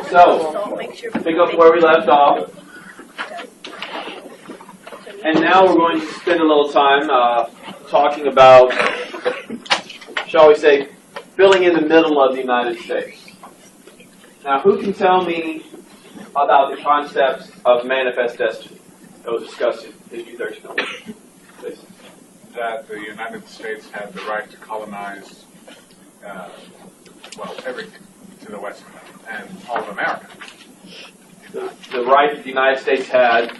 So, pick up where we left off. And now we're going to spend a little time talking about, shall we say, filling in the middle of the United States. Now, who can tell me about the concept of manifest destiny that was discussed in History 1301? Please. That the United States had the right to colonize, everything to the west and all of America. The right that the United States had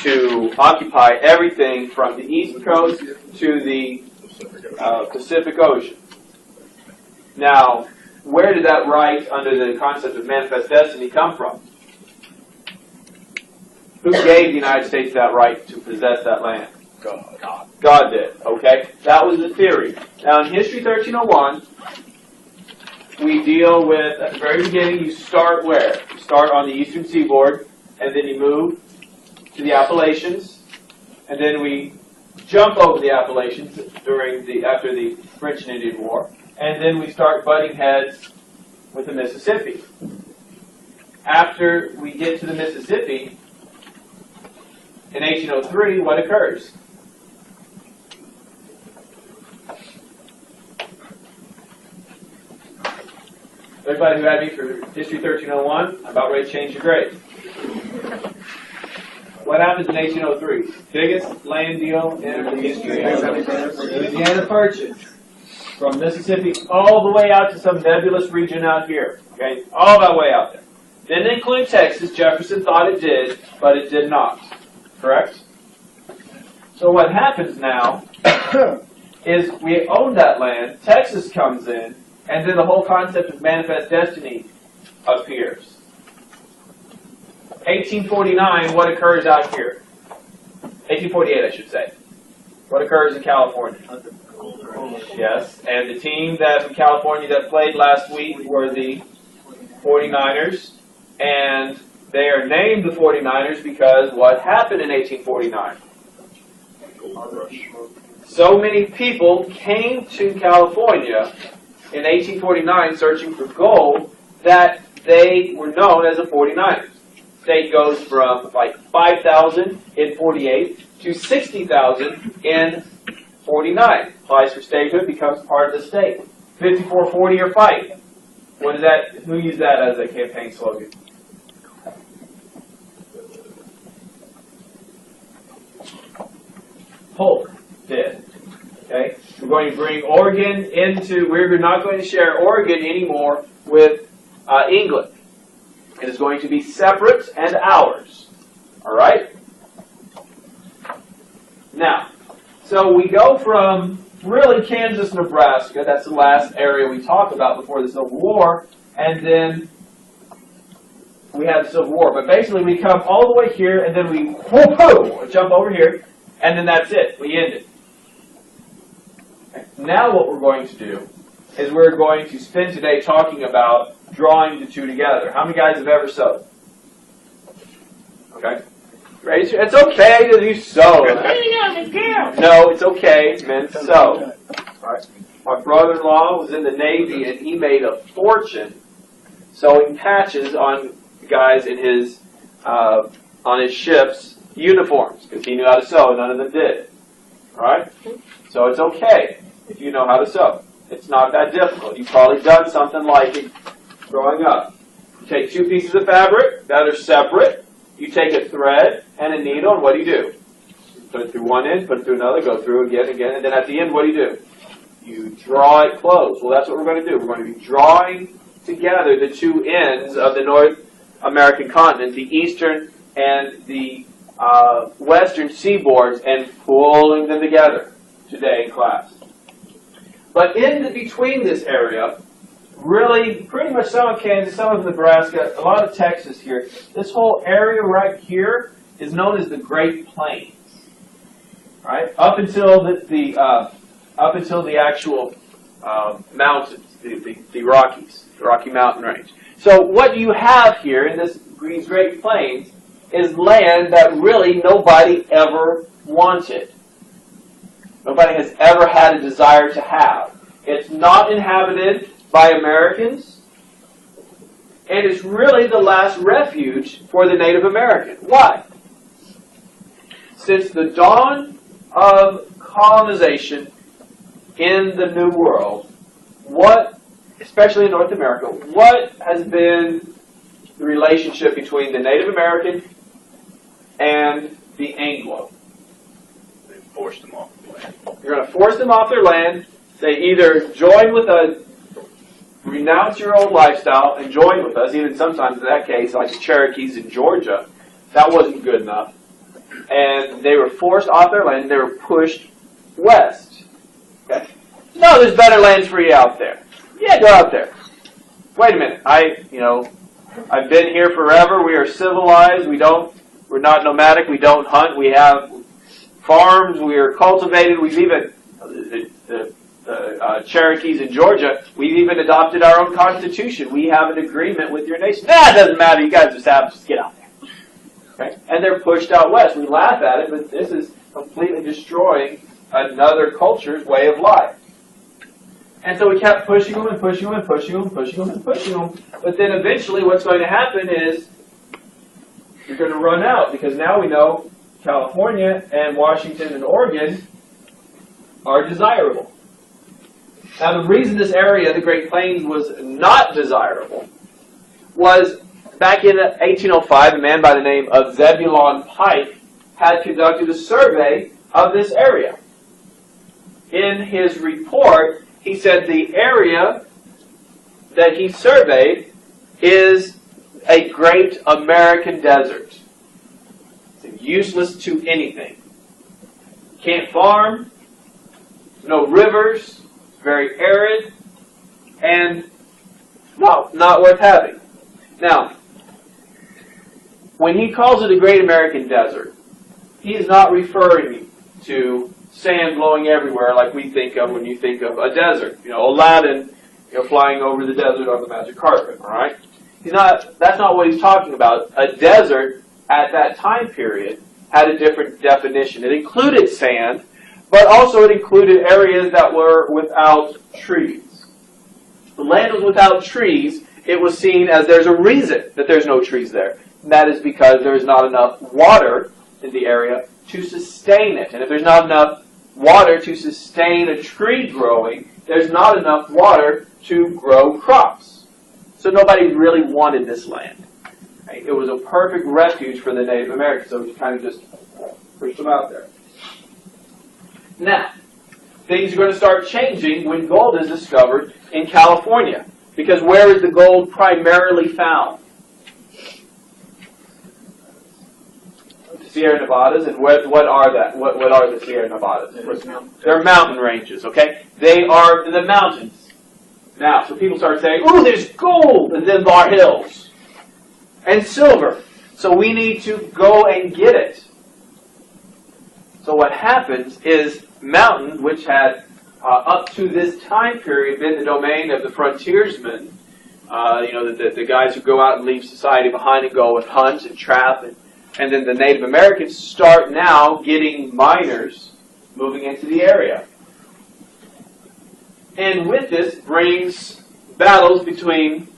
to occupy everything from the East Coast to the Pacific Ocean. Now, where did that right under the concept of manifest destiny come from? Who gave the United States that right to possess that land? God. God did, okay? That was the theory. Now, in History 1301, we deal with, at the very beginning, you start where? You start on the eastern seaboard, and then you move to the Appalachians, and then we jump over the Appalachians after the French and Indian War, and then we start butting heads with the Mississippi. After we get to the Mississippi, in 1803, what occurs? Everybody who had me for History 1301, I'm about ready to change your grade. What happens in 1803? Biggest land deal in the history of Louisiana Purchase. From Mississippi all the way out to some nebulous region out here. Okay, all that way out there. Didn't include Texas. Jefferson thought it did, but it did not. Correct? So what happens now is we own that land, Texas comes in, and then the whole concept of manifest destiny appears. 1849, what occurs out here? 1848, I should say. What occurs in California? Yes, and the team from California that played last week were the 49ers, and they are named the 49ers because what happened in 1849? So many people came to California in 1849 searching for gold that they were known as the 49ers. State goes from like 5,000 in 48 to 60,000 in 49. Applies for statehood, becomes part of the state. 54-40 or fight. What is that? Who used that as a campaign slogan? Polk did. Okay? We're going to bring Oregon we're not going to share Oregon anymore with England. It is going to be separate and ours. Alright? Now, so we go from really Kansas, Nebraska, that's the last area we talked about before the Civil War, and then we have the Civil War. But basically we come all the way here, and then we jump over here, and then that's it. We end it. Okay. Now what we're going to do is we're going to spend today talking about drawing the two together. How many guys have ever sewed? Okay. It's okay to do sew. No, it's okay, men, sew. Right. My brother-in-law was in the Navy, and he made a fortune sewing patches on guys in his on his ship's uniforms because he knew how to sew. None of them did. All right. So it's okay if you know how to sew. It's not that difficult. You've probably done something like it growing up. You take two pieces of fabric that are separate. You take a thread and a needle, and what do? You put it through one end, put it through another, go through again, and then at the end, what do? You draw it close. Well, that's what we're going to do. We're going to be drawing together the two ends of the North American continent, the eastern and the western seaboards, and pulling them together today in class. But in between this area, really, pretty much some of Kansas, some of Nebraska, a lot of Texas here. This whole area right here is known as the Great Plains, right? Up until the actual mountains, the Rockies, the Rocky Mountain Range. So what you have here in these Great Plains is land that really nobody ever wanted. Nobody has ever had a desire to have. It's not inhabited by Americans. And it's really the last refuge for the Native American. Why? Since the dawn of colonization in the New World, especially in North America, what has been the relationship between the Native American and the Anglo? They forced them off the land. You're going to force them off their land. They either join with us, renounce your old lifestyle, and join with us. Even sometimes in that case, like the Cherokees in Georgia, that wasn't good enough. And they were forced off their land. They were pushed west. Okay? No, there's better lands for you out there. Yeah, go out there. Wait a minute. I've been here forever. We are civilized. We're not nomadic. We don't hunt. We have farms. We are cultivated. We've even the Cherokees in Georgia. We've even adopted our own constitution. We have an agreement with your nation. Nah, it doesn't matter. You guys just get out there. Okay? And they're pushed out west. We laugh at it, but this is completely destroying another culture's way of life. And so we kept pushing them and pushing them and pushing them and pushing them and pushing them. But then eventually what's going to happen is you're going to run out, because now we know California and Washington and Oregon are desirable. Now the reason this area, the Great Plains, was not desirable was back in 1805, a man by the name of Zebulon Pike had conducted a survey of this area. In his report, he said the area that he surveyed is a great American desert. It's useless to anything. Can't farm, no rivers, very arid, and not worth having. Now, when he calls it a great American desert, he is not referring to sand blowing everywhere like we think of when you think of a desert. Aladdin, flying over the desert on the magic carpet, all right? That's not what he's talking about. A desert at that time period had a different definition. It included sand, but also it included areas that were without trees. The land was without trees. It was seen as there's a reason that there's no trees there. And that is because there's not enough water in the area to sustain it. And if there's not enough water to sustain a tree growing, there's not enough water to grow crops. So nobody really wanted this land. Right? It was a perfect refuge for the Native Americans, so we kind of just pushed them out there. Now, things are going to start changing when gold is discovered in California. Because where is the gold primarily found? Sierra Nevadas, and what are that? What are the Sierra Nevadas? They're mountain ranges, okay? They are in the mountains. Now, so people start saying, "Ooh, there's gold in the Bar Hills and silver, so we need to go and get it." So what happens is mountains, which had up to this time period been the domain of the frontiersmen, the guys who go out and leave society behind and go and hunt and trap, and then the Native Americans start now getting miners moving into the area. And with this brings battles between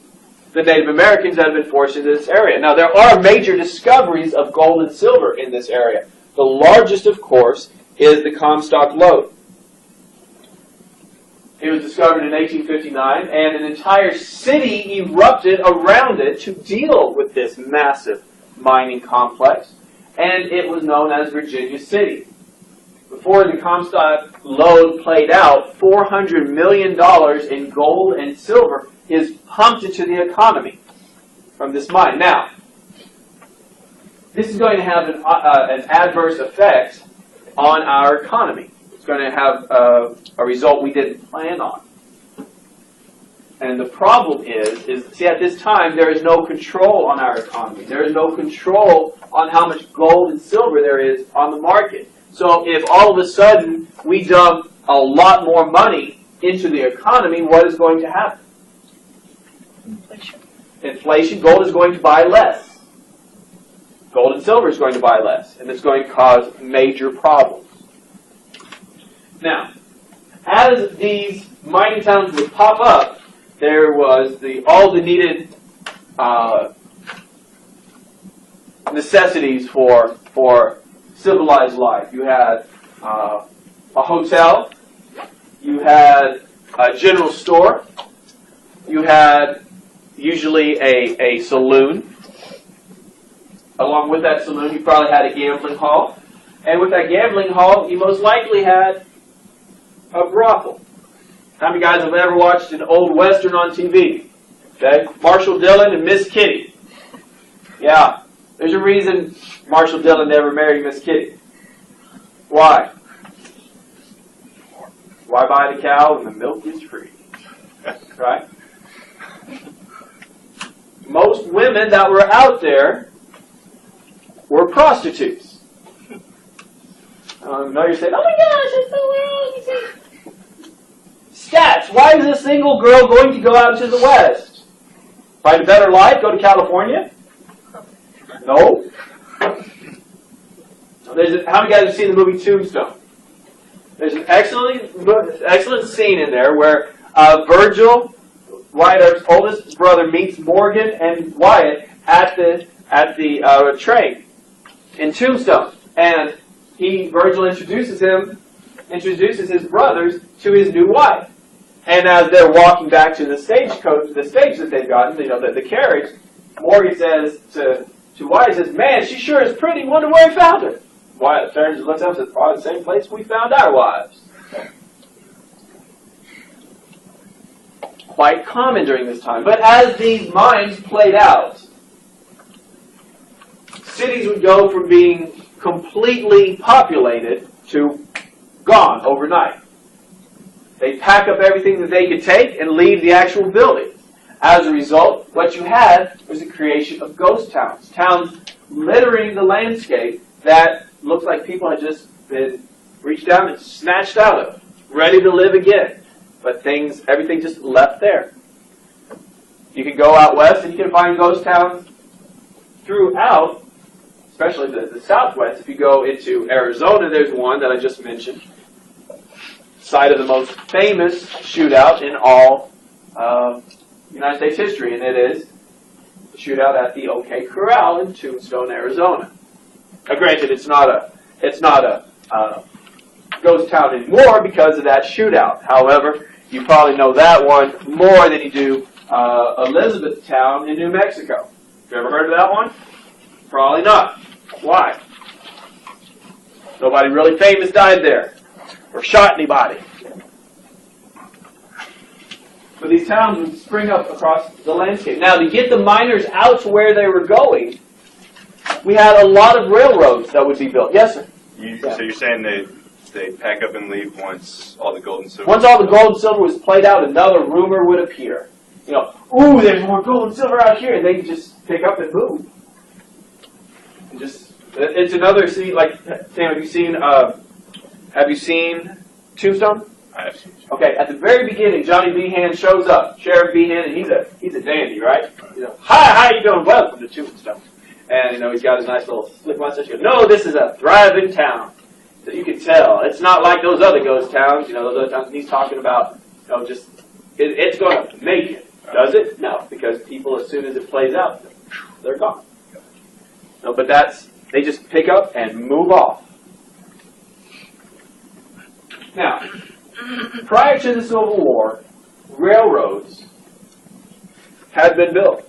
the Native Americans that have been forced into this area. Now, there are major discoveries of gold and silver in this area. The largest, of course, is the Comstock Lode. It was discovered in 1859, and an entire city erupted around it to deal with this massive mining complex, and it was known as Virginia City. Before the Comstock Lode played out, $400 million in gold and silver is pumped into the economy from this mine. Now, this is going to have an adverse effect on our economy. It's going to have a result we didn't plan on. And the problem is, see, at this time, there is no control on our economy. There is no control on how much gold and silver there is on the market. So if all of a sudden we dump a lot more money into the economy, what is going to happen? Inflation. Gold is going to buy less. Gold and silver is going to buy less. And it's going to cause major problems. Now, as these mining towns would pop up, there was all the needed necessities for civilized life. You had a hotel, you had a general store, you had usually a saloon. Along with that saloon, you probably had a gambling hall. And with that gambling hall, you most likely had a brothel. How many guys have ever watched an old Western on TV? Okay, Marshall Dillon and Miss Kitty. Yeah, there's a reason Marshall Dillon never married Miss Kitty. Why? Why buy the cow when the milk is free? Right? Most women that were out there were prostitutes. Now you're saying, oh my gosh, that's so wrong. Stats. Why is a single girl going to go out to the West? Find a better life? Go to California? No. How many guys have seen the movie Tombstone? There's an excellent scene in there where Virgil, Wyatt's oldest brother, meets Morgan and Wyatt at the train in Tombstone, and Virgil introduces his brothers to his new wife. And as they're walking back to the stagecoach, the stage that they've gotten, the carriage, Morgan says to Wyatt, says, "Man, she sure is pretty. Wonder where he found her." Wyatt turns and looks up and says, "Probably the same place we found our wives." Quite common during this time. But as these mines played out, cities would go from being completely populated to gone overnight. They'd pack up everything that they could take and leave the actual building. As a result, what you had was the creation of ghost towns. Towns littering the landscape that looks like people had just been reached down and snatched out of, ready to live again. But everything just left there. You can go out west and you can find ghost towns throughout, especially the southwest. If you go into Arizona, there's one that I just mentioned. Site of the most famous shootout in all United States history, and it is the shootout at the OK Corral in Tombstone, Arizona. Now, granted, it's not a ghost town anymore because of that shootout. However, you probably know that one more than you do Elizabethtown in New Mexico. Have you ever heard of that one? Probably not. Why? Nobody really famous died there or shot anybody. But these towns would spring up across the landscape. Now, to get the miners out to where they were going, we had a lot of railroads that would be built. Yes, sir? So you're saying they pack up and leave once all the gold and silver? Once all the gold and silver was played out, another rumor would appear. Ooh, there's more gold and silver out here. And they just pick up and move. And it's another scene, like, Sam, have you seen Tombstone? I have seen. Okay, at the very beginning, Johnny Behan shows up, Sheriff Behan, and he's a dandy, right? Hi, how you doing? Welcome to Tombstone. And he's got his nice little slick mustache. He goes, "No, this is a thriving town." So you can tell it's not like those other ghost towns. Those other towns he's talking about. It's going to make it. Does it? No, because people, as soon as it plays out, they're gone. No, but they just pick up and move off. Now, prior to the Civil War, railroads had been built.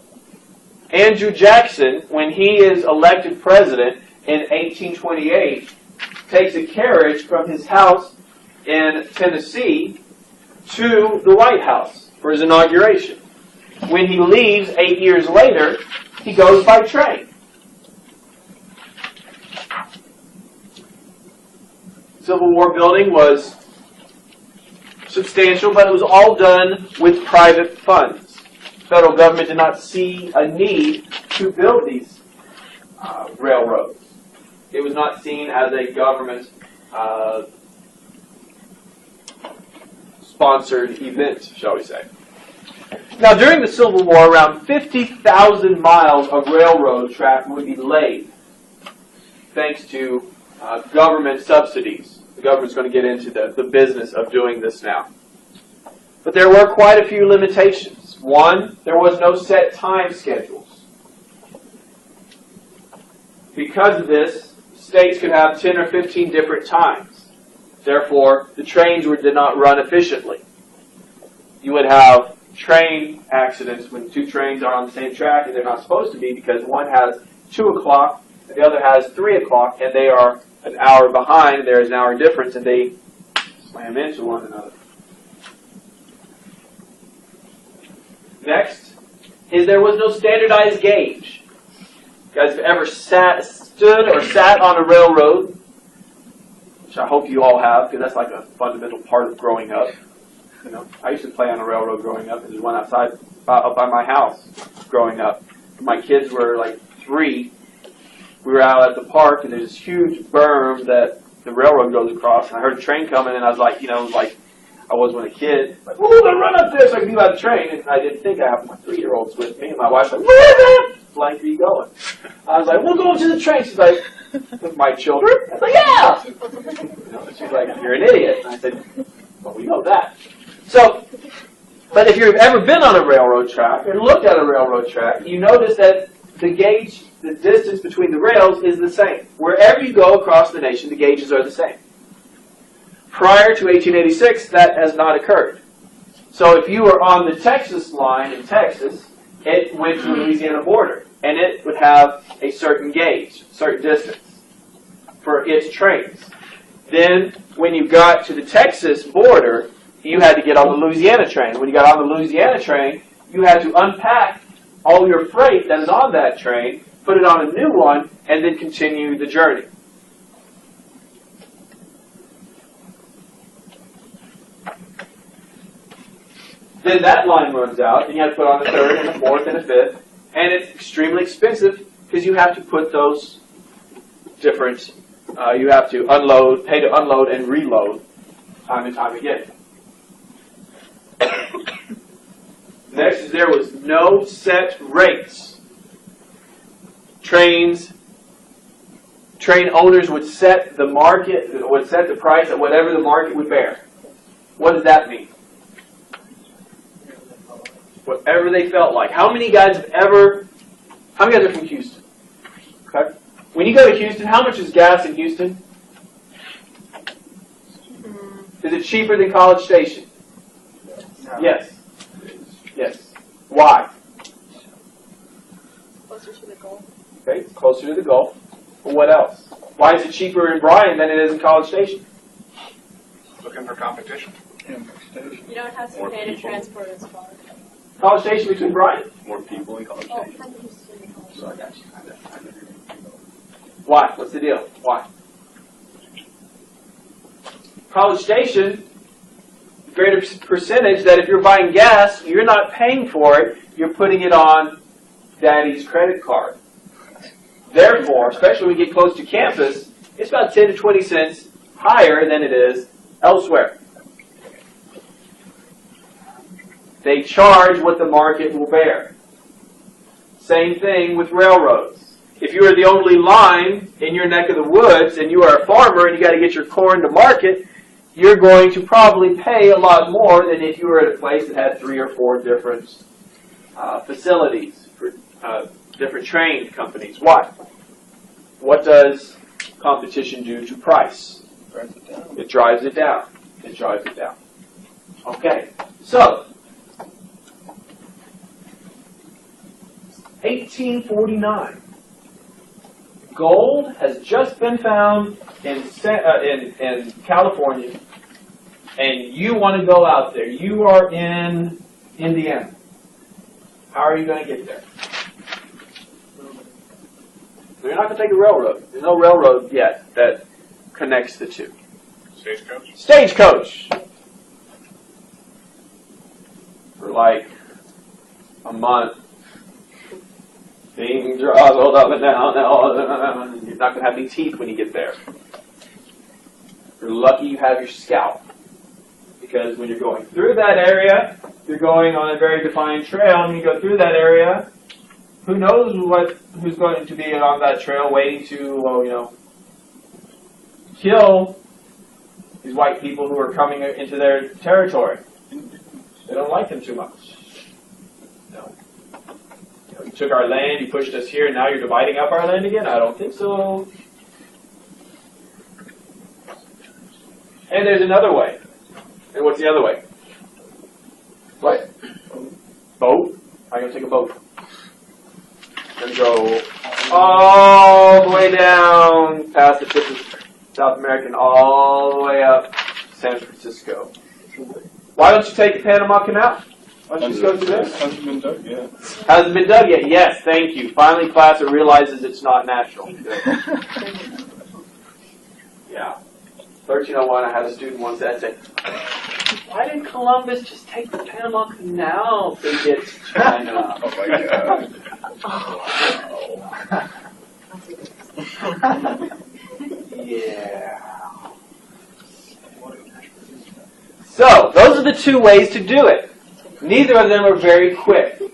Andrew Jackson, when he is elected president in 1828, takes a carriage from his house in Tennessee to the White House for his inauguration. When he leaves 8 years later, he goes by train. Civil War building was substantial, but it was all done with private funds. The federal government did not see a need to build these railroads. It was not seen as a government sponsored event, shall we say. Now, during the Civil War, around 50,000 miles of railroad track would be laid, thanks to government subsidies. The government's going to get into the business of doing this now. But there were quite a few limitations. One, there was no set time schedules. Because of this, states could have 10 or 15 different times. Therefore, the trains did not run efficiently. You would have train accidents when two trains are on the same track and they're not supposed to be, because one has 2 o'clock and the other has 3 o'clock, and they are an hour behind. There is an hour difference, and they slam into one another. Next is there was no standardized gauge. You guys have ever stood or sat on a railroad, which I hope you all have, because that's like a fundamental part of growing up. You know, I used to play on a railroad growing up, and there's one outside up by my house growing up. When my kids were like 3, we were out at the park, and there's this huge berm that the railroad goes across, and I heard a train coming, and I was like, you know, like I was when a kid, like, oh, I'm gonna run up there so I can be by the train, and I didn't think I have my 3-year-olds with me, and my wife's like, where blank are you going? I was like, we'll go to the train. She's like, with my children? I was like, yeah! You know, she's like, you're an idiot. And I said, well, we know that. So, but if you've ever been on a railroad track and looked at a railroad track, you notice that the gauge, the distance between the rails is the same. Wherever you go across the nation, the gauges are the same. Prior to 1886, that has not occurred. So if you were on the Texas line in Texas, it went to the Louisiana border, and it would have a certain gauge, certain distance for its trains. Then, when you got to the Texas border, you had to get on the Louisiana train. When you got on the Louisiana train, you had to unpack all your freight that is on that train, put it on a new one, and then continue the journey. Then that line runs out, and you have to put on a third and a fourth and a fifth, and it's extremely expensive because you have to put those different, you have to unload, pay to unload and reload time and time again. Next is there was no set rates. Train owners would set the market, would set the price at whatever the market would bear. What does that mean? Whatever they felt like. How many guys are from Houston? Okay. When you go to Houston, how much is gas in Houston? Is it cheaper than College Station? No. Yes. Yes. Why? Closer to the Gulf. Okay, it's closer to the Gulf. But what else? Why is it cheaper in Bryan than it is in College Station? Looking for competition. You don't have to pay to transport as far. College Station between Bryan? More people in College Station. From Houston to College. So I got you. Why? What's the deal? Why? College Station, greater percentage that if you're buying gas, you're not paying for it, you're putting it on Daddy's credit card. Therefore, especially when we get close to campus, it's about 10 to 20 cents higher than it is elsewhere. They charge what the market will bear. Same thing with railroads. If you are the only line in your neck of the woods and you are a farmer and you got to get your corn to market, you're going to probably pay a lot more than if you were at a place that had 3 or 4 different facilities for different train companies. Why? What does competition do to price? It drives it down. It drives it down. Okay, so 1849. Gold has just been found in California, and you want to go out there. You are in Indiana. How are you going to get there? You're not going to take a railroad. There's no railroad yet that connects the two. Stagecoach? Stagecoach! For like a month. Being jostled up and down. You're not going to have any teeth when you get there. You're lucky you have your scalp. Because when you're going through that area, you're going on a very defined trail, and when you go through that area, who knows who's going to be on that trail waiting to, kill these white people who are coming into their territory. They don't like them too much. No. You took our land, you pushed us here, and now you're dividing up our land again? I don't think so. And there's another way. And what's the other way? What? Boat? I'm going to take a boat. And go all the way down past the tip of South America and all the way up San Francisco. Why don't you take the Panama Canal? Why don't you just go through this? Hasn't been dug yet. Hasn't been dug yet. Yes, thank you. Finally, class realizes it's not natural. Yeah. 1301, I had a student once that said, why didn't Columbus just take the Panama Canal to get to China? Oh my God. Yeah. So, those are the two ways to do it. Neither of them are very quick. You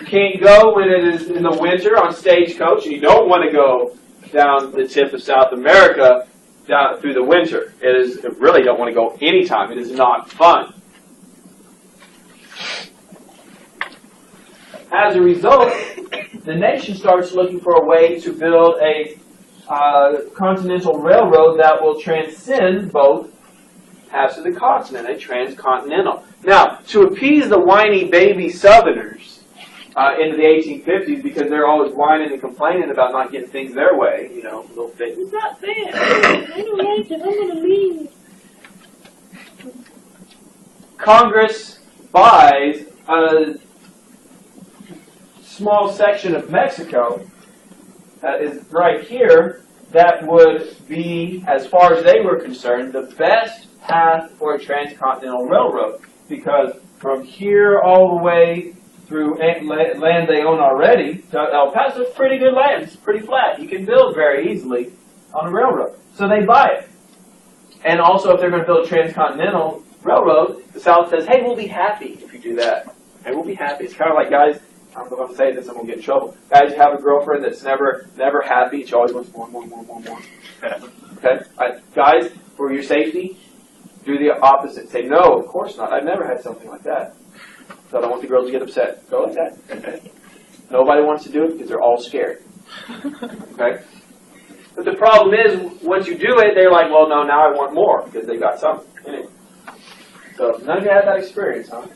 can't go when it is in the winter on stagecoach, and you don't want to go down the tip of South America down through the winter. You really don't want to go anytime. It is not fun. As a result, the nation starts looking for a way to build a continental railroad that will transcend both halves of the continent, a transcontinental. Now, to appease the whiny baby Southerners into the 1850s, because they're always whining and complaining about not getting things their way, you know, little things. It's not fair. I don't like it. I'm going to leave. Congress buys a small section of Mexico that is right here that would be, as far as they were concerned, the best path for a transcontinental railroad, because from here all the way through land they own already to El Paso, it's pretty good land. It's pretty flat. You can build very easily on a railroad. So they buy it. And also, if they're going to build a transcontinental railroad, the South says, hey, we'll be happy if you do that. Hey, we'll be happy. It's kind of like, guys, I'm going to say this, I'm going to get in trouble. Guys, you have a girlfriend that's never happy. She always wants more. Okay? Guys, for your safety, do the opposite. Say, no, of course not. I've never had something like that. So I don't want the girls to get upset. Go like that. Okay? Nobody wants to do it because they're all scared. Okay? But the problem is, once you do it, they're like, well, no, now I want more because they got something in it. So none of you had that experience, huh?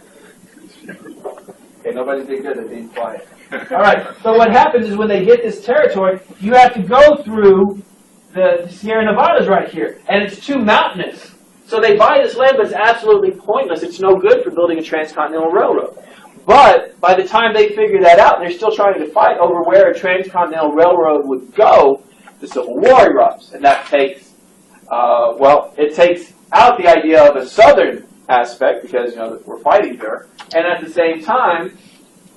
Okay, nobody's being good. They're being quiet. All right. So what happens is when they get this territory, you have to go through the Sierra Nevadas right here, and it's too mountainous. So they buy this land, but it's absolutely pointless. It's no good for building a transcontinental railroad. But by the time they figure that out, and they're still trying to fight over where a transcontinental railroad would go, the Civil War erupts, and that takes, it takes out the idea of a southern aspect because we're fighting here, and at the same time,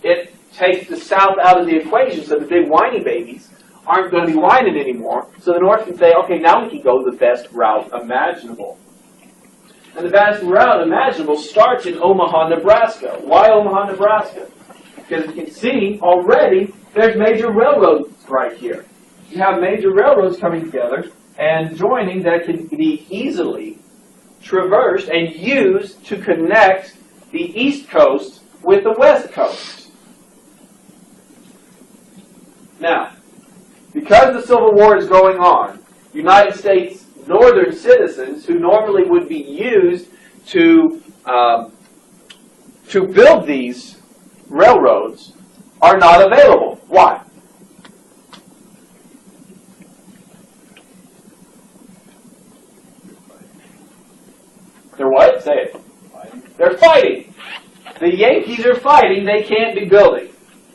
it takes the South out of the equation, so the big whiny babies aren't going to be whining anymore. So the North can say, okay, now we can go the best route imaginable. And the best route imaginable starts in Omaha, Nebraska. Why Omaha, Nebraska? Because you can see already there's major railroads right here. You have major railroads coming together and joining that can be easily traversed and used to connect the East Coast with the West Coast. Now, because the Civil War is going on, United States northern citizens who normally would be used to build these railroads are not available. Why? They're what? Say it. They're fighting. The Yankees are fighting. They can't be building.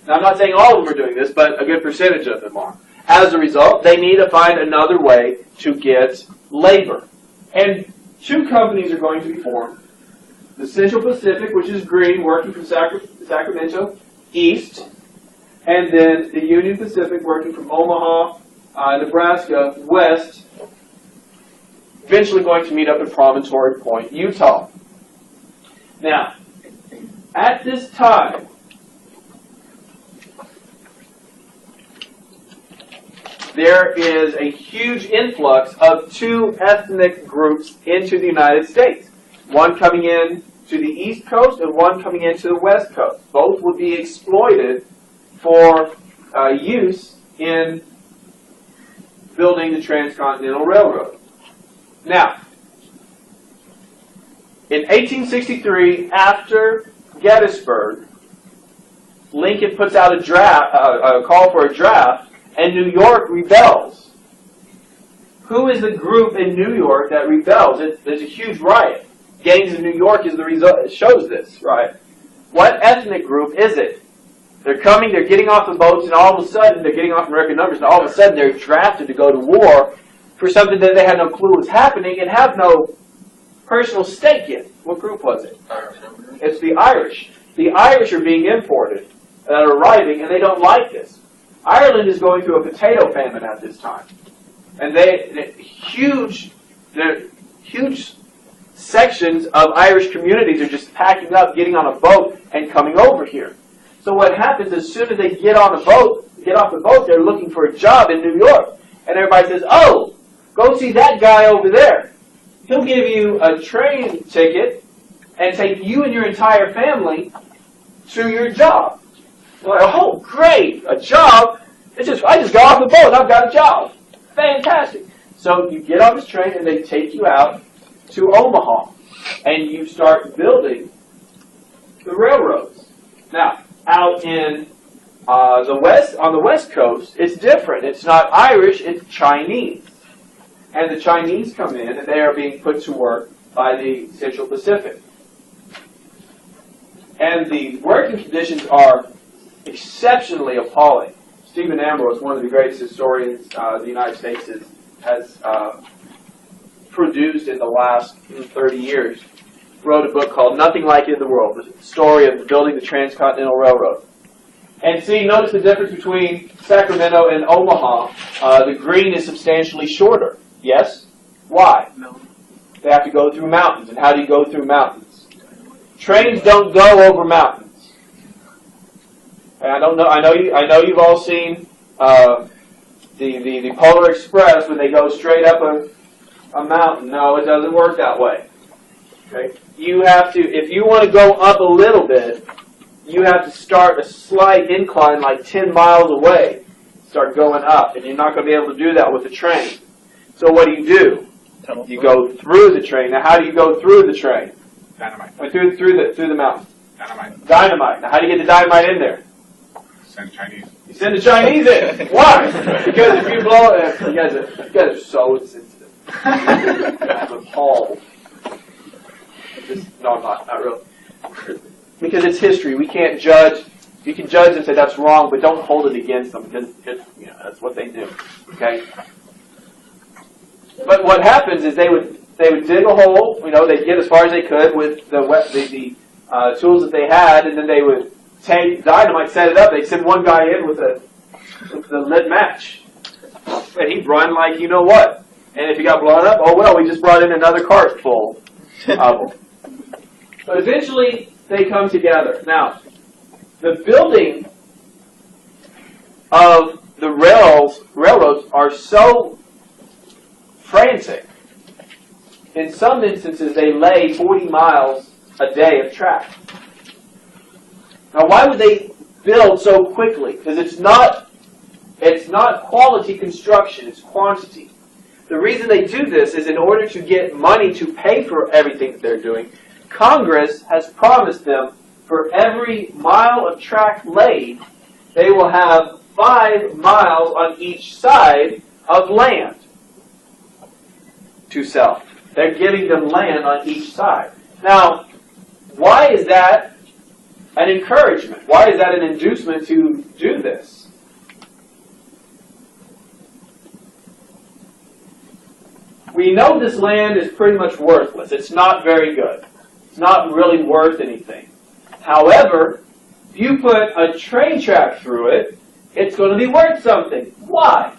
Now, I'm not saying all of them are doing this, but a good percentage of them are. As a result, they need to find another way to get labor. And two companies are going to be formed. The Central Pacific, which is green, working from Sacramento east, and then the Union Pacific, working from Omaha, Nebraska west, eventually going to meet up at Promontory Point, Utah. Now, at this time, there is a huge influx of two ethnic groups into the United States. One coming in to the east coast and one coming into the west coast. Both would be exploited for use in building the Transcontinental Railroad. Now, in 1863, after Gettysburg, Lincoln puts out a call for a draft, and New York rebels. Who is the group in New York that rebels? There's a huge riot. Gangs in New York is the result. It shows this, right? What ethnic group is it? They're coming, they're getting off the boats, and all of a sudden, they're getting off American numbers, and all of a sudden they're drafted to go to war for something that they had no clue was happening and have no personal stake in. What group was it? It's the Irish. The Irish are being imported that are arriving, and they don't like this. Ireland is going through a potato famine at this time. And huge sections of Irish communities are just packing up, getting on a boat, and coming over here. So what happens, as soon as they get on the boat, they're looking for a job in New York. And everybody says, oh, go see that guy over there. He'll give you a train ticket and take you and your entire family to your job. Well, oh, great, a job? I just got off the boat, I've got a job. Fantastic. So you get on this train and they take you out to Omaha and you start building the railroads. Now, out in on the west coast, it's different. It's not Irish, it's Chinese. And the Chinese come in and they are being put to work by the Central Pacific. And the working conditions are exceptionally appalling. Stephen Ambrose, one of the greatest historians the United States has produced in the last 30 years, wrote a book called Nothing Like It in the World, the story of building the Transcontinental Railroad. And see, notice the difference between Sacramento and Omaha. The green is substantially shorter. Yes? Why? No. They have to go through mountains. And how do you go through mountains? Trains don't go over mountains. And I know you've all seen the Polar Express when they go straight up a mountain. No, it doesn't work that way. Okay? You have to, if you want to go up a little bit, you have to start a slight incline like 10 miles away. Start going up, and you're not going to be able to do that with a train. So what do? You go through the train. Now, how do you go through the train? Dynamite. Through the mountain. Dynamite. Dynamite. Now, how do you get the dynamite in there? Send Chinese. You send the Chinese in. Why? Because if you blow it, you guys are so insensitive. I'm appalled. No, I'm not really. Because it's history. We can't judge. You can judge and say that's wrong, but don't hold it against them because that's what they do. Okay. But what happens is they would dig a hole. They'd get as far as they could with the tools that they had, and then they would take dynamite, set it up. They'd send one guy in with the lit match, and he'd run like you know what. And if he got blown up, oh well, we just brought in another cart full of them. But eventually, they come together. Now, the building of the railroads are so frantic. In some instances, they lay 40 miles a day of track. Now, why would they build so quickly? Because it's not quality construction, it's quantity. The reason they do this is in order to get money to pay for everything that they're doing. Congress has promised them for every mile of track laid, they will have 5 miles on each side of land to sell. They're giving them land on each side. Now, why is that an encouragement? Why is that an inducement to do this? We know this land is pretty much worthless. It's not very good. It's not really worth anything. However, if you put a train track through it, it's going to be worth something. Why?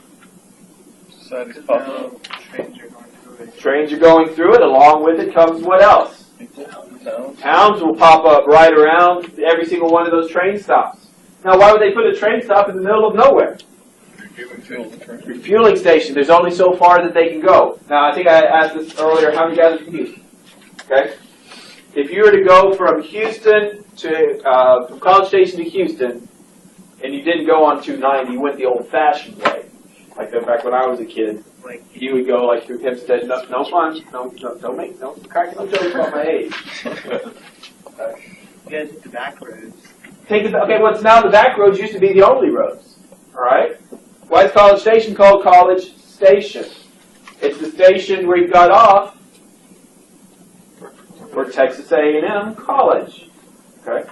Trains are going through it. Along with it comes what else? Towns will pop up right around every single one of those train stops. Now, why would they put a train stop in the middle of nowhere? Refueling station. There's only so far that they can go. Now, I think I asked this earlier. How many guys are confused? Okay. If you were to go from Houston to from College Station to Houston, and you didn't go on 290, you went the old-fashioned way. Like back when I was a kid, you would go like through Hempstead. No fun. No, cracking no jokes about my age. You guys hit the back roads. Okay, what's now the back roads used to be the only roads. All right. Why is College Station called College Station? It's the station where you got off for Texas A&M College. Okay.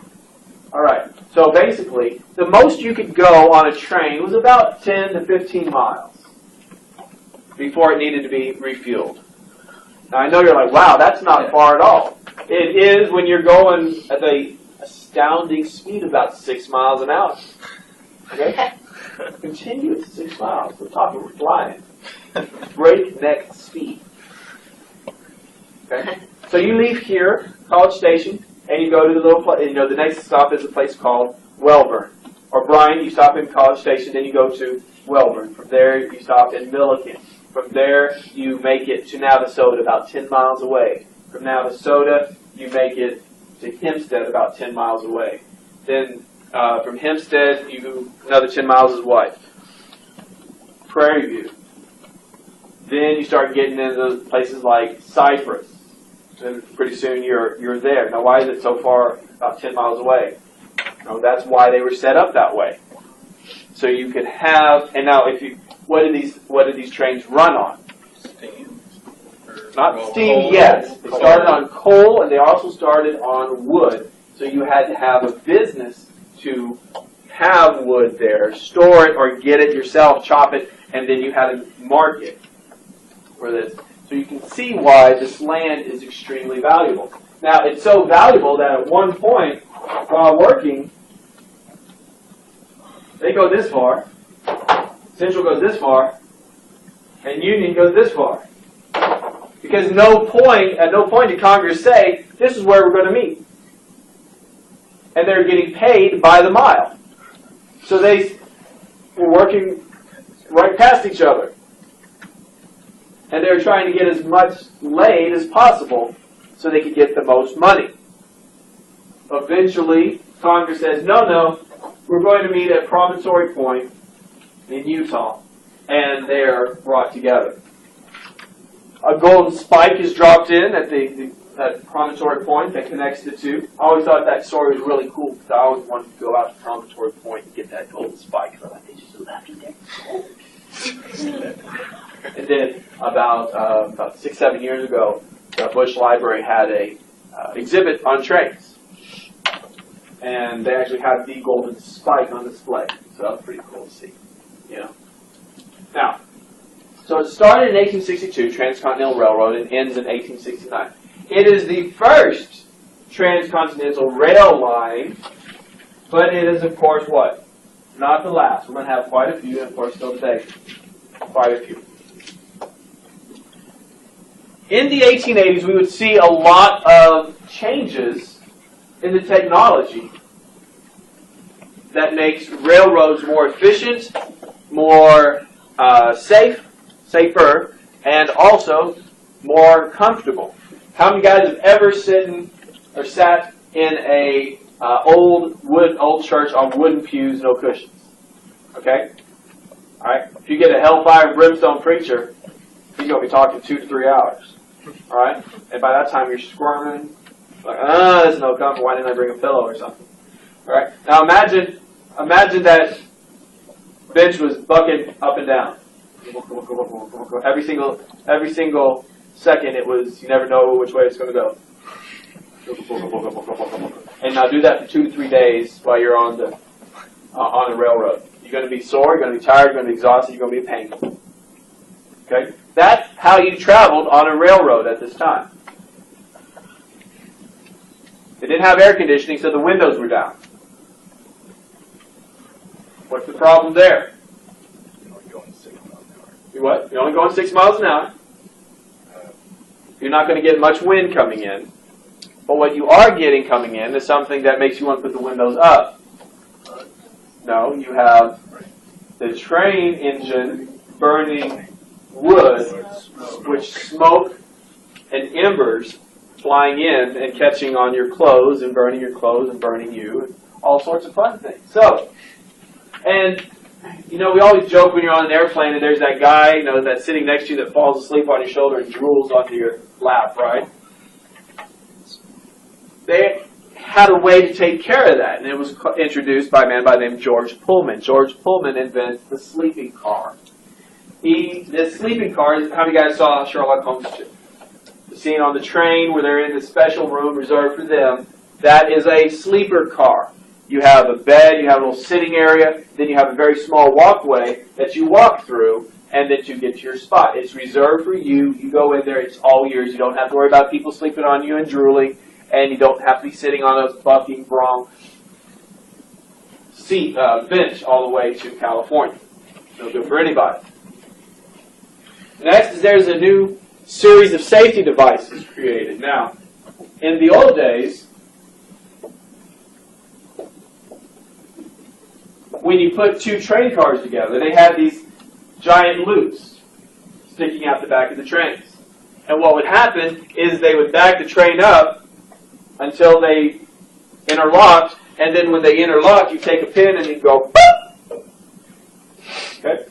All right. So basically, the most you could go on a train was about 10 to 15 miles before it needed to be refueled. Now I know you're like, wow, that's not far at all. It is when you're going at the astounding speed of about 6 miles an hour. Okay? Continuous 6 miles. We're talking, we're flying. Breakneck speed. Okay? So you leave here, College Station, and you go to the little place, the next stop is a place called Welborn. Or Bryan, you stop in College Station, then you go to Welborn. From there, you stop in Milliken. From there, you make it to Navasota, about 10 miles away. From Navasota, you make it to Hempstead, about 10 miles away. Then from Hempstead, another 10 miles is what? Prairie View. Then you start getting into places like Cypress. And pretty soon you're there. Now, why is it so far, about 10 miles away? That's why they were set up that way. So you could have, and now what did these trains run on? Steam. Not steam yet. They started on coal, and they also started on wood. So you had to have a business to have wood there, store it or get it yourself, chop it, and then you had a market for this. So you can see why this land is extremely valuable. Now, it's so valuable that at one point, while working, they go this far, Central goes this far, and Union goes this far. Because at no point did Congress say, this is where we're going to meet. And they're getting paid by the mile. So they were working right past each other. And they were trying to get as much laid as possible so they could get the most money. Eventually, Congress says, no, we're going to meet at Promontory Point in Utah. And they're brought together. A golden spike is dropped in at Promontory Point that connects the two. I always thought that story was really cool because I always wanted to go out to Promontory Point and get that golden spike. So they just left it there. And then about 6-7 years ago, the Bush Library had a exhibit on trains. And they actually had the golden spike on display. So that was pretty cool to see. Now, so it started in 1862, Transcontinental Railroad, and ends in 1869. It is the first transcontinental rail line, but it is, of course, what? Not the last. We're going to have quite a few, and of course, still today, quite a few. In the 1880s, we would see a lot of changes in the technology that makes railroads more efficient, more safer, and also more comfortable. How many guys have ever sat in a old church on wooden pews, no cushions? Okay? All right? If you get a hellfire and brimstone preacher, he's going to be talking 2 to 3 hours. All right? And by that time, you're squirming. Like, there's no comfort. Why didn't I bring a pillow or something? All right? Now imagine that bench was bucking up and down. Every single second, it was, you never know which way it's going to go. And now do that for 2 to 3 days while you're on the railroad. You're going to be sore, you're going to be tired, you're going to be exhausted, you're going to be in pain. Okay? That's how you traveled on a railroad at this time. They didn't have air conditioning, so the windows were down. What's the problem there? What? You're only going 6 miles an hour. You're not going to get much wind coming in. But what you are getting coming in is something that makes you want to put the windows up. No, you have the train engine burning wood, which smoke and embers flying in and catching on your clothes and burning your clothes and burning you, and all sorts of fun things. So, and you know, we always joke when you're on an airplane and there's that guy, you know, that's sitting next to you that falls asleep on your shoulder and drools onto your lap, right? They had a way to take care of that, and it was introduced by a man by the name of George Pullman. George Pullman invented the sleeping car. This sleeping car, how many guys saw Sherlock Holmes 2? The scene on the train where they're in the special room reserved for them, that is a sleeper car. You have a bed, you have a little sitting area, then you have a very small walkway that you walk through, and then you get to your spot. It's reserved for you. You go in there, it's all yours. You don't have to worry about people sleeping on you and drooling, and you don't have to be sitting on a bucking bronc seat, bench all the way to California. No good for anybody. Next is there's a new series of safety devices created. Now, in the old days, when you put two train cars together, they had these giant loops sticking out the back of the trains. And what would happen is they would back the train up until they interlocked, and then when they interlock, you take a pin and you go, boop! Okay?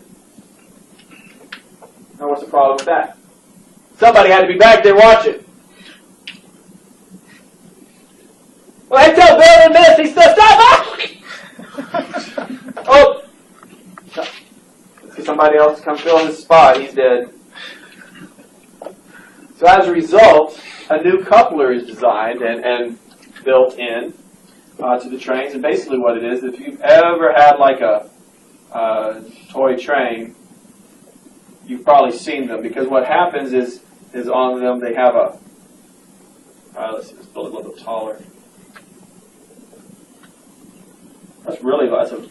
Now what's the problem with that? Somebody had to be back there watching. Well, I tell Bill and Miss, he says, stop! Oh! Let's get somebody else to come fill his spot. He's dead. So as a result, a new coupler is designed and built in to the trains. And basically what it is, if you've ever had like a toy train, you've probably seen them. Because what happens is on them they have a, let's see, let's build it a little bit taller. That's a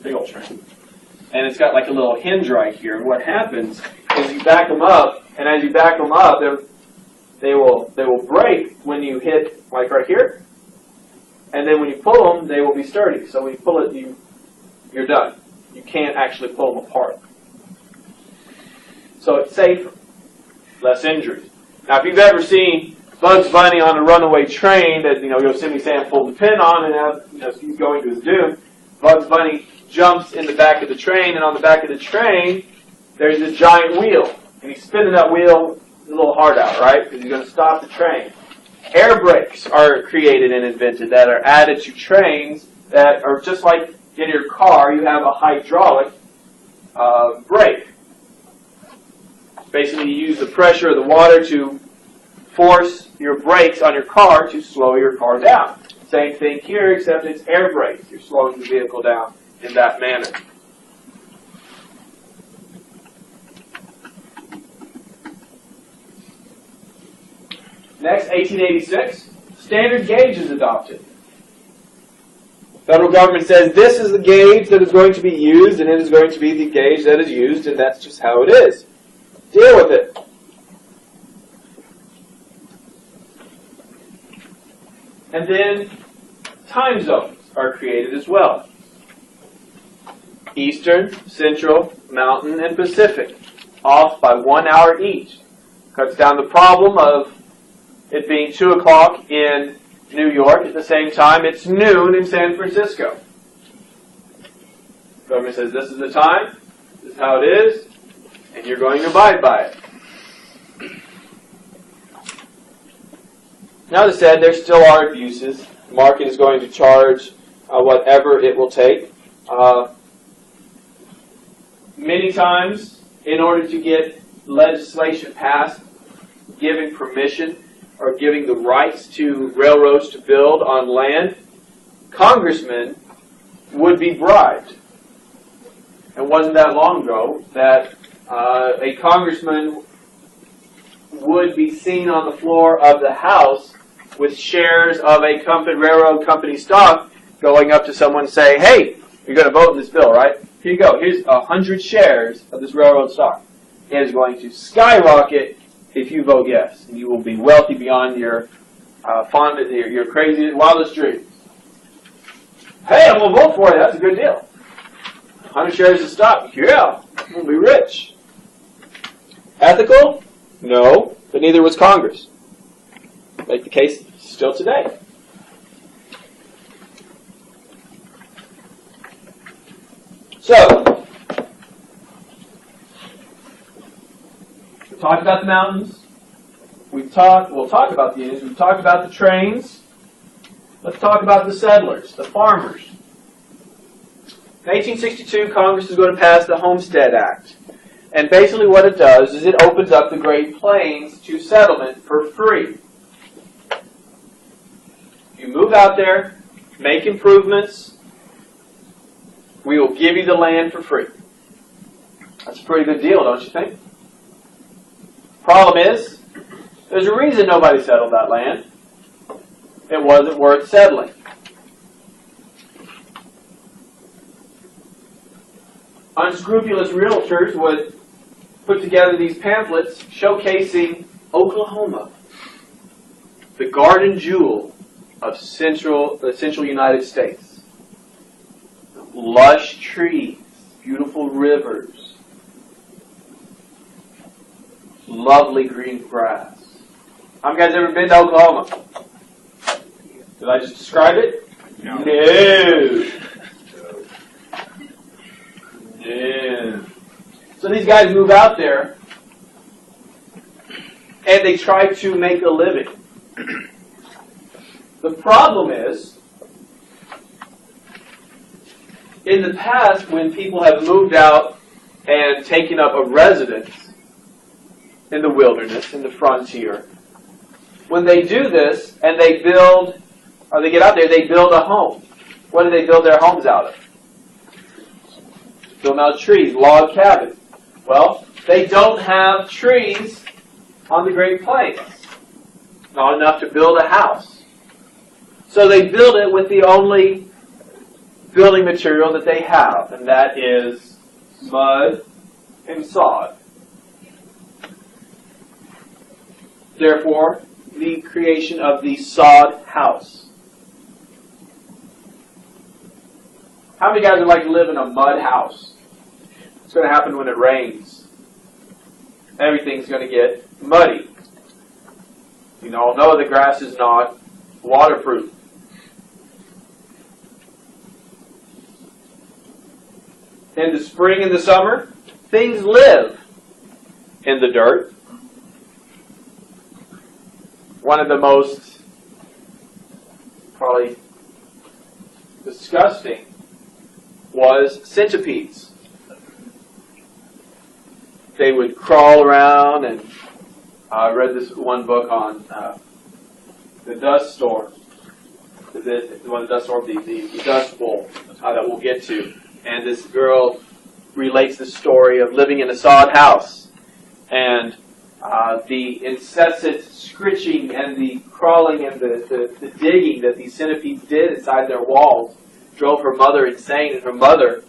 big old train. And it's got like a little hinge right here. And what happens is you back them up, and as you back them up, they will break when you hit, like right here. And then when you pull them, they will be sturdy. So when you pull it, you're done. You can't actually pull them apart. So it's safer, less injuries. Now, if you've ever seen Bugs Bunny on a runaway train that, Yosemite Sam pulled the pin on and now, he's going to his doom, Bugs Bunny jumps in the back of the train, and on the back of the train, there's a giant wheel. And he's spinning that wheel a little hard out, right? Because he's going to stop the train. Air brakes are created and invented that are added to trains that are just like in your car, you have a hydraulic brake. Basically, you use the pressure of the water to force your brakes on your car to slow your car down. Same thing here, except it's air brakes. You're slowing the vehicle down in that manner. Next, 1886, standard gauge is adopted. Federal government says this is the gauge that is going to be used, and it is going to be the gauge that is used, and that's just how it is. Deal with it. And then time zones are created as well. Eastern, Central, Mountain, and Pacific, off by 1 hour each. Cuts down the problem of it being 2 o'clock in New York at the same time it's noon in San Francisco. The government says this is the time, this is how it is, and you're going to abide by it. Now, as I said, there still are abuses. The market is going to charge whatever it will take. Many times, in order to get legislation passed, giving permission or giving the rights to railroads to build on land, congressmen would be bribed. It wasn't that long ago that a congressman would be seen on the floor of the House with shares of a railroad company stock going up to someone and say, hey, you're going to vote in this bill, right? Here you go. Here's 100 shares of this railroad stock. It is going to skyrocket if you vote yes. And you will be wealthy beyond your your crazy, wildest dreams. Hey, I'm going to vote for you. That's a good deal. 100 shares of stock. Yeah, I'm going to be rich. Ethical? No, but neither was Congress. Make the case still today. So, we talked about the mountains. We'll talk about the Indians. We've talked about the trains. Let's talk about the settlers, the farmers. In 1862, Congress is going to pass the Homestead Act. And basically what it does is it opens up the Great Plains to settlement for free. You move out there, make improvements, we will give you the land for free. That's a pretty good deal, don't you think? Problem is, there's a reason nobody settled that land. It wasn't worth settling. Unscrupulous realtors would put together these pamphlets showcasing Oklahoma, the garden jewel of the central United States. Lush trees, beautiful rivers, lovely green grass. How many guys ever been to Oklahoma? Did I just describe it? No. No. Yeah. So these guys move out there and they try to make a living. The problem is, in the past, when people have moved out and taken up a residence in the wilderness, in the frontier, when they do this and they build, or they get out there, they build a home. What do they build their homes out of? Build out trees, log cabins. Well, they don't have trees on the Great Plains. Not enough to build a house. So they build it with the only building material that they have, and that is mud and sod. Therefore, the creation of the sod house. How many guys would like to live in a mud house? What's going to happen when it rains? Everything's going to get muddy. You all know the grass is not waterproof. In the spring and the summer, things live in the dirt. One of the most probably disgusting was centipedes. They would crawl around, and I read this one book on the dust storm. The dust bowl that we'll get to. And this girl relates the story of living in a sod house. And the incessant scritching and the crawling and the digging that these centipedes did inside their walls drove her mother insane, and her mother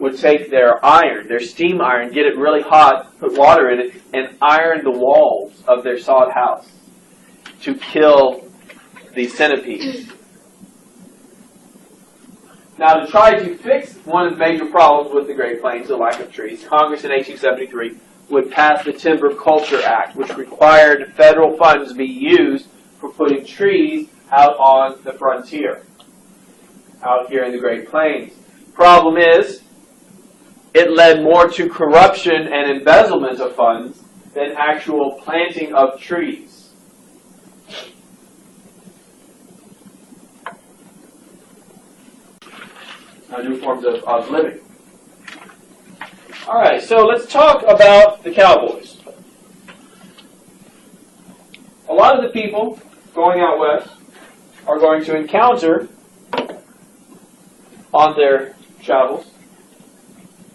would take their iron, their steam iron, get it really hot, put water in it, and iron the walls of their sod house to kill these centipedes. Now, to try to fix one of the major problems with the Great Plains, the lack of trees, Congress in 1873 would pass the Timber Culture Act, which required federal funds to be used for putting trees out on the frontier, out here in the Great Plains. Problem is, it led more to corruption and embezzlement of funds than actual planting of trees. New forms of living. All right, so let's talk about the cowboys. A lot of the people going out west are going to encounter on their travels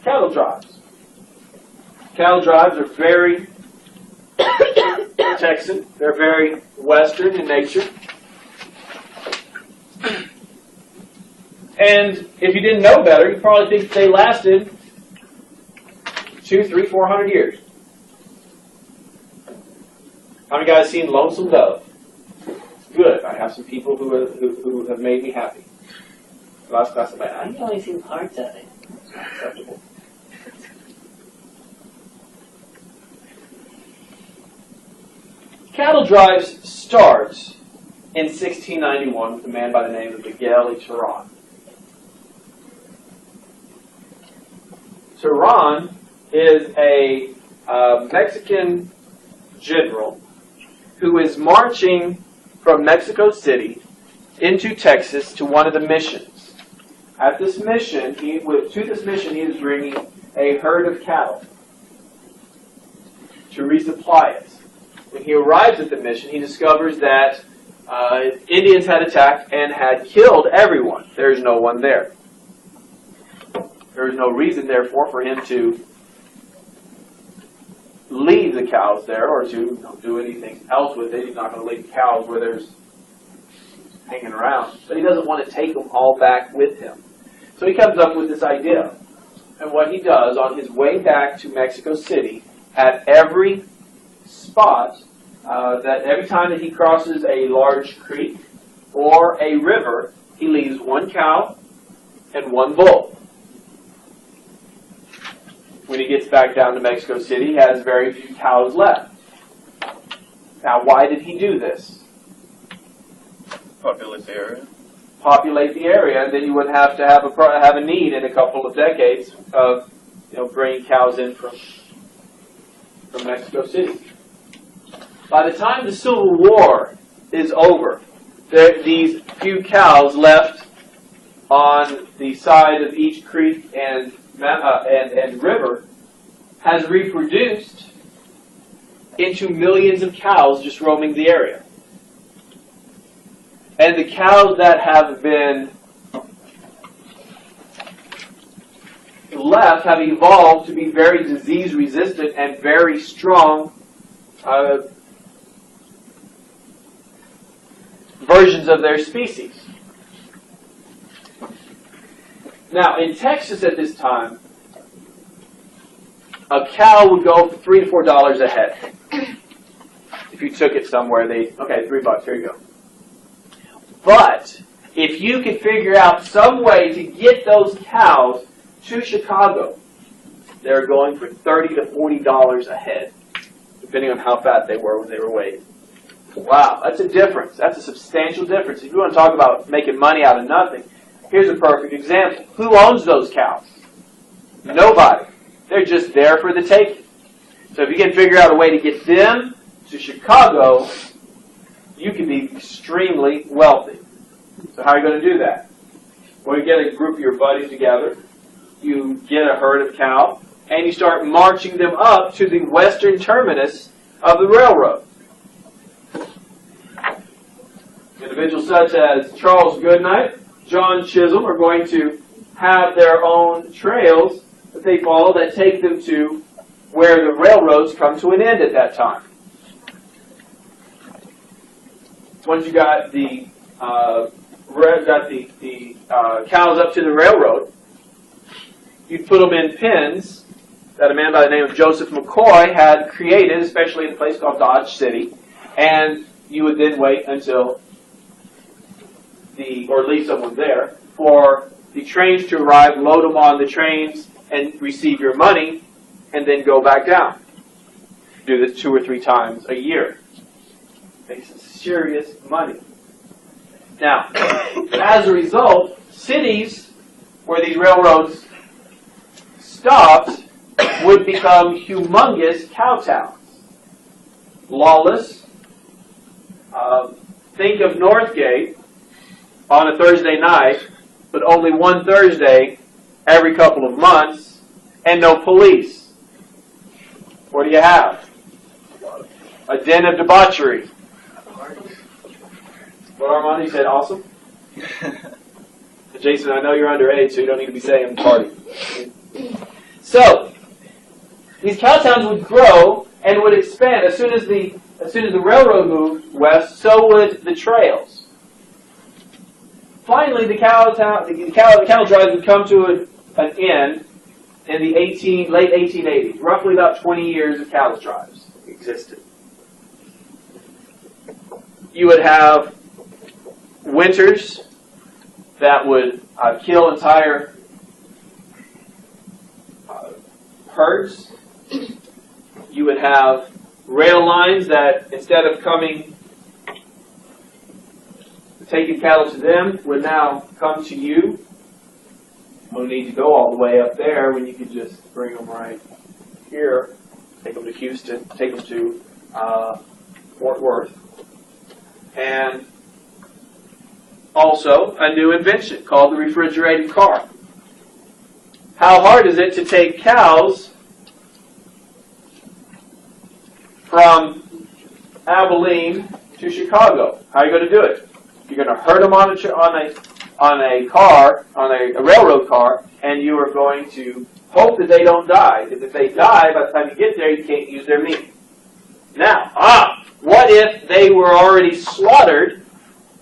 cattle drives. Cattle drives are very Texan. They're very Western in nature. And if you didn't know better, you probably think they lasted 200, 300, 400 years. How many guys seen Lonesome Dove? Good. I have some people who have made me happy. Last class of I've only seen parts of it. It's not acceptable. Cattle drives start in 1691 with a man by the name of Miguel y Terán. Terán is a Mexican general who is marching from Mexico City into Texas to one of the missions. At this mission, he is bringing a herd of cattle to resupply it. When he arrives at the mission, he discovers that Indians had attacked and had killed everyone. There is no one there. There is no reason, therefore, for him to leave the cows there or to do anything else with it. He's not going to leave the cows where there's hanging around. But he doesn't want to take them all back with him. So he comes up with this idea. And what he does on his way back to Mexico City, at every spot, that every time that he crosses a large creek or a river, he leaves one cow and one bull. When he gets back down to Mexico City, he has very few cows left. Now, why did he do this? Populate the area. Populate the area, and then you wouldn't have to have a need in a couple of decades of bringing cows in from Mexico City. By the time the Civil War is over, these few cows left on the side of each creek and river has reproduced into millions of cows just roaming the area. And the cows that have been left have evolved to be very disease resistant and very strong versions of their species. Now, in Texas at this time, a cow would go for $3 to $4 a head. If you took it somewhere, okay, $3, here you go. But if you could figure out some way to get those cows to Chicago, they're going for $30 to $40 a head, depending on how fat they were when they were weighed. Wow, that's a difference. That's a substantial difference. If you want to talk about making money out of nothing, here's a perfect example. Who owns those cows? Nobody. They're just there for the taking. So if you can figure out a way to get them to Chicago, you can be extremely wealthy. So how are you going to do that? Well, you get a group of your buddies together, you get a herd of cow, and you start marching them up to the western terminus of the railroad. Individuals such as Charles Goodnight, John Chisholm are going to have their own trails that they follow that take them to where the railroads come to an end at that time. Once you got the cows up to the railroad, you'd put them in pens that a man by the name of Joseph McCoy had created, especially in a place called Dodge City, and you would then wait until or leave someone there, for the trains to arrive, load them on the trains, and receive your money, and then go back down. Do this 2 or 3 times a year. Makes serious money. Now, as a result, cities where these railroads stopped would become humongous cow towns. Lawless. Think of Northgate on a Thursday night, but only one Thursday every couple of months, and no police. What do you have? A den of debauchery. What Armando said, awesome? Jason, I know you're underage, so you don't need to be saying party. So, these cow towns would grow and would expand. As soon as the railroad moved west, so would the trails. Finally, the cattle drives would come to an end in the late 1880s. Roughly about 20 years of cattle drives existed. You would have winters that would kill entire herds. You would have rail lines that, instead of coming taking cattle to them would now come to you. No need to go all the way up there when you could just bring them right here. Take them to Houston, take them to Fort Worth. And also a new invention called the refrigerated car. How hard is it to take cows from Abilene to Chicago? How are you going to do it? You're going to herd them on a railroad car, and you are going to hope that they don't die. Because if they die, by the time you get there, you can't use their meat. Now, what if they were already slaughtered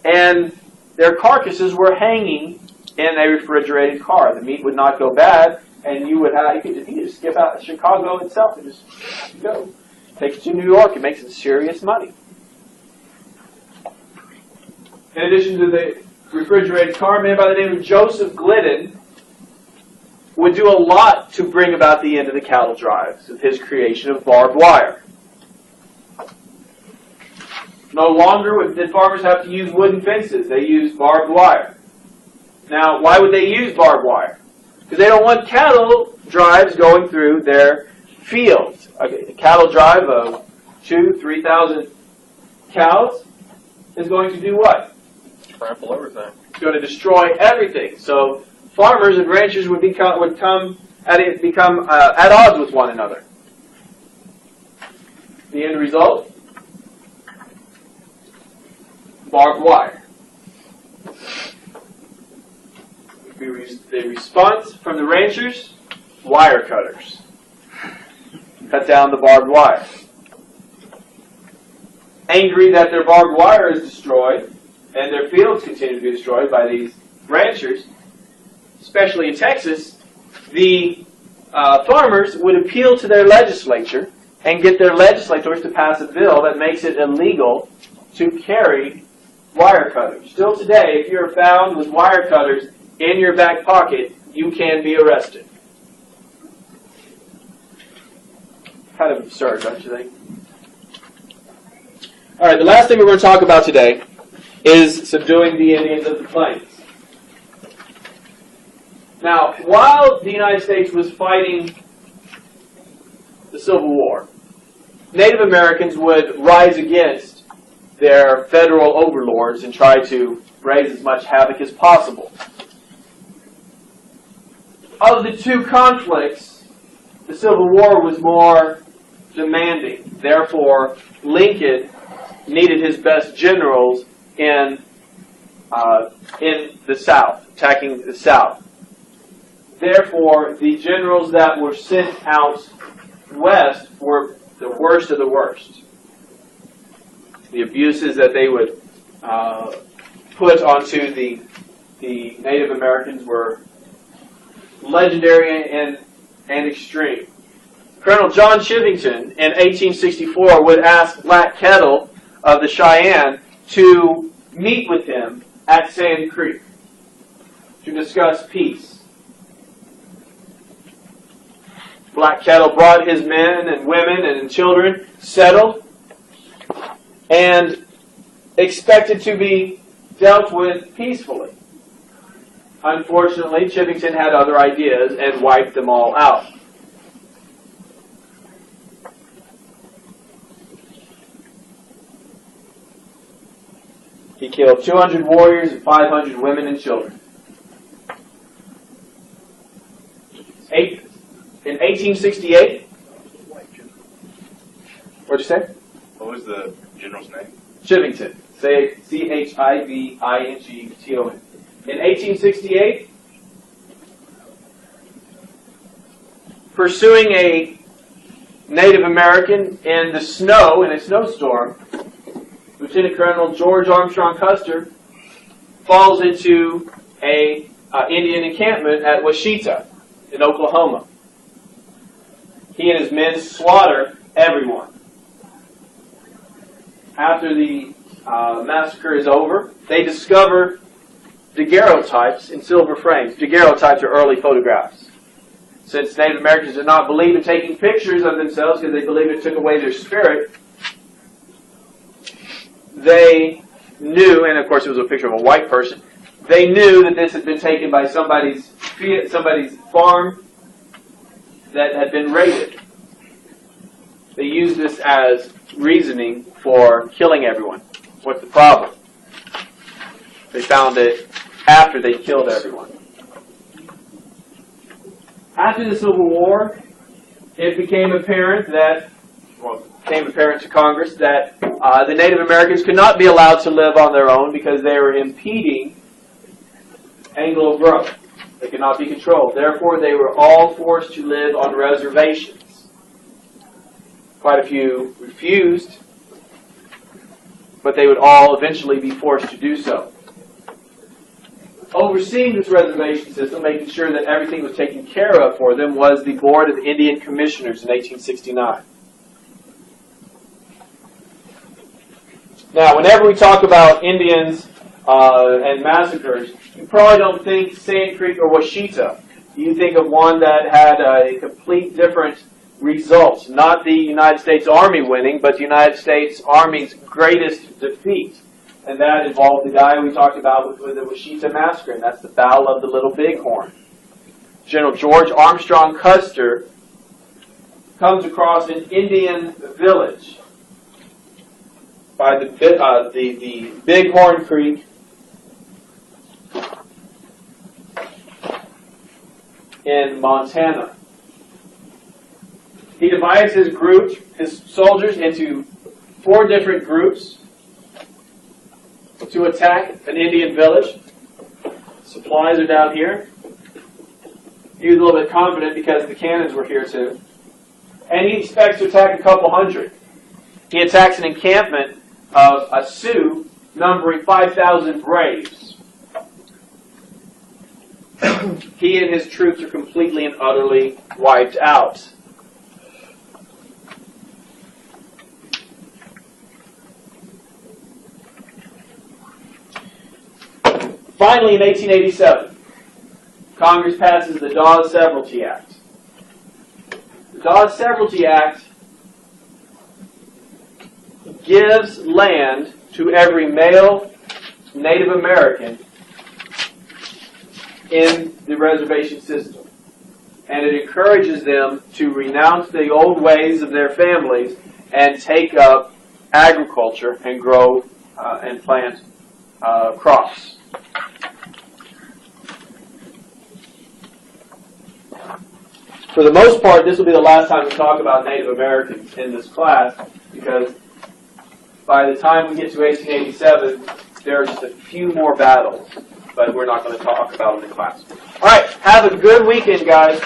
and their carcasses were hanging in a refrigerated car? The meat would not go bad, and you could just skip out to Chicago itself and just go. Take it to New York and make some serious money. In addition to the refrigerated car, a man by the name of Joseph Glidden would do a lot to bring about the end of the cattle drives with his creation of barbed wire. No longer did farmers have to use wooden fences. They used barbed wire. Now, why would they use barbed wire? Because they don't want cattle drives going through their fields. Okay, a cattle drive of 2,000 to 3,000 cows is going to do what? Trample everything. It's going to destroy everything. So farmers and ranchers would become at odds with one another. The end result? Barbed wire. The response from the ranchers? Wire cutters. Cut down the barbed wire. Angry that their barbed wire is destroyed, and their fields continue to be destroyed by these ranchers, especially in Texas, the farmers would appeal to their legislature and get their legislators to pass a bill that makes it illegal to carry wire cutters. Still today, if you're found with wire cutters in your back pocket, you can be arrested. Kind of absurd, don't you think? All right, the last thing we're going to talk about today is subduing the Indians of the Plains. Now, while the United States was fighting the Civil War, Native Americans would rise against their federal overlords and try to raise as much havoc as possible. Of the two conflicts, the Civil War was more demanding. Therefore, Lincoln needed his best generals in the South, attacking the South. Therefore, the generals that were sent out west were the worst of the worst. The abuses that they would put onto the Native Americans were legendary and extreme. Colonel John Chivington in 1864 would ask Black Kettle of the Cheyenne to meet with him at Sand Creek to discuss peace. Black Kettle brought his men and women and children, settled, and expected to be dealt with peacefully. Unfortunately, Chivington had other ideas and wiped them all out. He killed 200 warriors and 500 women and children. In 1868, what'd you say? What was the general's name? Chivington. Say Chivington. In 1868, pursuing a Native American in the snow, in a snowstorm, Lieutenant Colonel George Armstrong Custer falls into a Indian encampment at Washita in Oklahoma. He and his men slaughter everyone. After the massacre is over, they discover daguerreotypes in silver frames. Daguerreotypes are early photographs. Since Native Americans did not believe in taking pictures of themselves because they believed it took away their spirit, they knew, and of course it was a picture of a white person, they knew that this had been taken by somebody's farm that had been raided. They used this as reasoning for killing everyone. What's the problem? They found it after they killed everyone. After the Civil War, it became apparent that, well, it became apparent to Congress that the Native Americans could not be allowed to live on their own because they were impeding Anglo growth. They could not be controlled. Therefore, they were all forced to live on reservations. Quite a few refused, but they would all eventually be forced to do so. Overseeing this reservation system, making sure that everything was taken care of for them, was the Board of Indian Commissioners in 1869. Now, whenever we talk about Indians and massacres, you probably don't think Sand Creek or Washita. You think of one that had a complete different result. Not the United States Army winning, but the United States Army's greatest defeat. And that involved the guy we talked about with the Washita Massacre, and that's the Battle of the Little Bighorn. General George Armstrong Custer comes across an Indian village by the Bighorn Creek in Montana. He divides his soldiers into 4 different groups to attack an Indian village. Supplies are down here. He was a little bit confident because the cannons were here too. And he expects to attack a couple hundred. He attacks an encampment of a Sioux numbering 5,000 braves. He and his troops are completely and utterly wiped out. Finally, in 1887, Congress passes the Dawes Severalty Act. The Dawes Severalty Act gives land to every male Native American in the reservation system. And it encourages them to renounce the old ways of their families and take up agriculture and grow and plant crops. For the most part, this will be the last time we talk about Native Americans in this class, because by the time we get to 1887, there are just a few more battles, but we're not going to talk about them in class. All right, have a good weekend, guys.